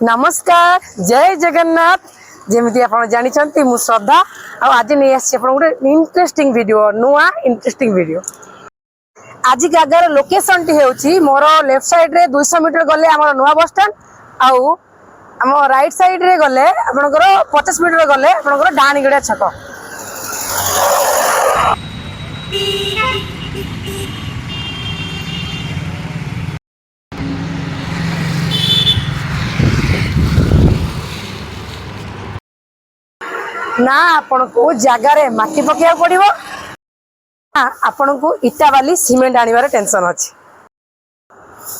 नमस्कार जय जगन्नाथ जमी आप जानते मु श्रद्धा आज नहीं आसी गोटे इंटरेस्टिंग वीडियो नुआ इंटरेस्टिंग वीडियो आज जगार लोकेशन टी होची मोर लेफ्ट साइड रे 200 मीटर गले आम नुआ बस स्टैंड आउ आम राइट साइड रे गले आपनकर 50 मीटर गले आपनकर डाणीगड़िया छक ना आपण को जगार माटी पकड़ पड़ो ना आपण को इटा बाली सीमेंट आनिबार टेंशन अच्छी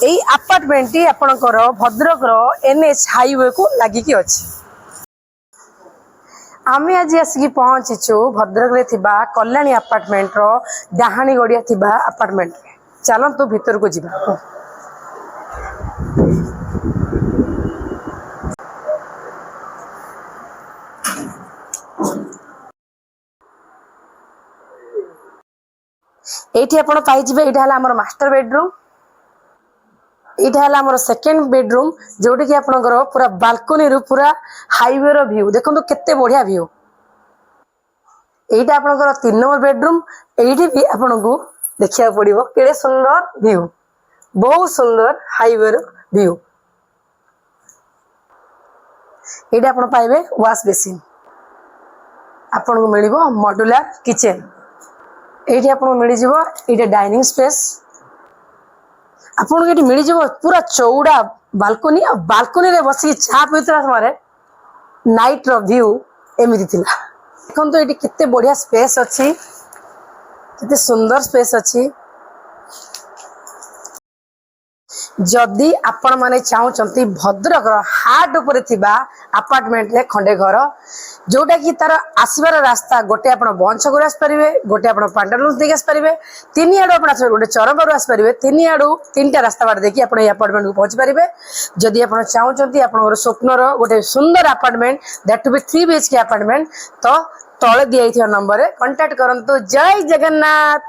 यही अपार्टमेंट टी आपणकर भद्रक एनएच हाईवे को लगिकी अच्छी आम आज आसिक पहुंचीचु भद्रक रे थिबा कल्याणी अपार्टमेंट रो डाहाणी गड़िया थिबा अपार्टमेंट चलतु भीतर को जीवा एठी आपण पाई जिबे एटा हला हमर मास्टर बेडरूम एटा हला हमर सेकंड बेडरूम जोटी कि आपनकर पूरा बालकनी रु पूरा हाईवे रो व्यू देखंतु केते बढ़िया व्यू एटा आपनकर 3 नंबर बेडरूम एठी भी आपनको देखिया पड़िबो केडे सुंदर व्यू बहुत सुंदर हाईवे रो व्यू एटा आपण पाइबे वॉश बेसिन आपनको मिलिबो मॉड्यूलर किचन एठी आपन मिल जिवो एटा डाइनिंग स्पेस आपन एठी मिल जिवो पूरा चौड़ा बालकनी आ बालकनी रे बसी चा पीतरा समय नाइट रो व्यू एमिति थिला देखन तो एठी कित्ते बढ़िया स्पेस अछि कित्ते सुंदर स्पेस अछि जदि आपण माने चाहउचंती भद्रक रो हाट ऊपर थिबा अपार्टमेंट रे खंडे घर जोटा कि तार आसबार रास्ता गोटे आपण बंशगर आस परिबे गोटे आपण पांडलुस देके आस परिबे तीन आडो आपण आस गोटे चरमबारु आस परिबे तीन आडो तीनटा रास्ता बाट देखि आपण अपार्टमेंट को पहुंच परिबे जदि आपण चाहउचंती आपण स्वप्नर गोटे सुंदर apartment that to be 3 BHK apartment तो तळे दिया नंबर रे कांटेक्ट करंतु जय जगन्नाथ।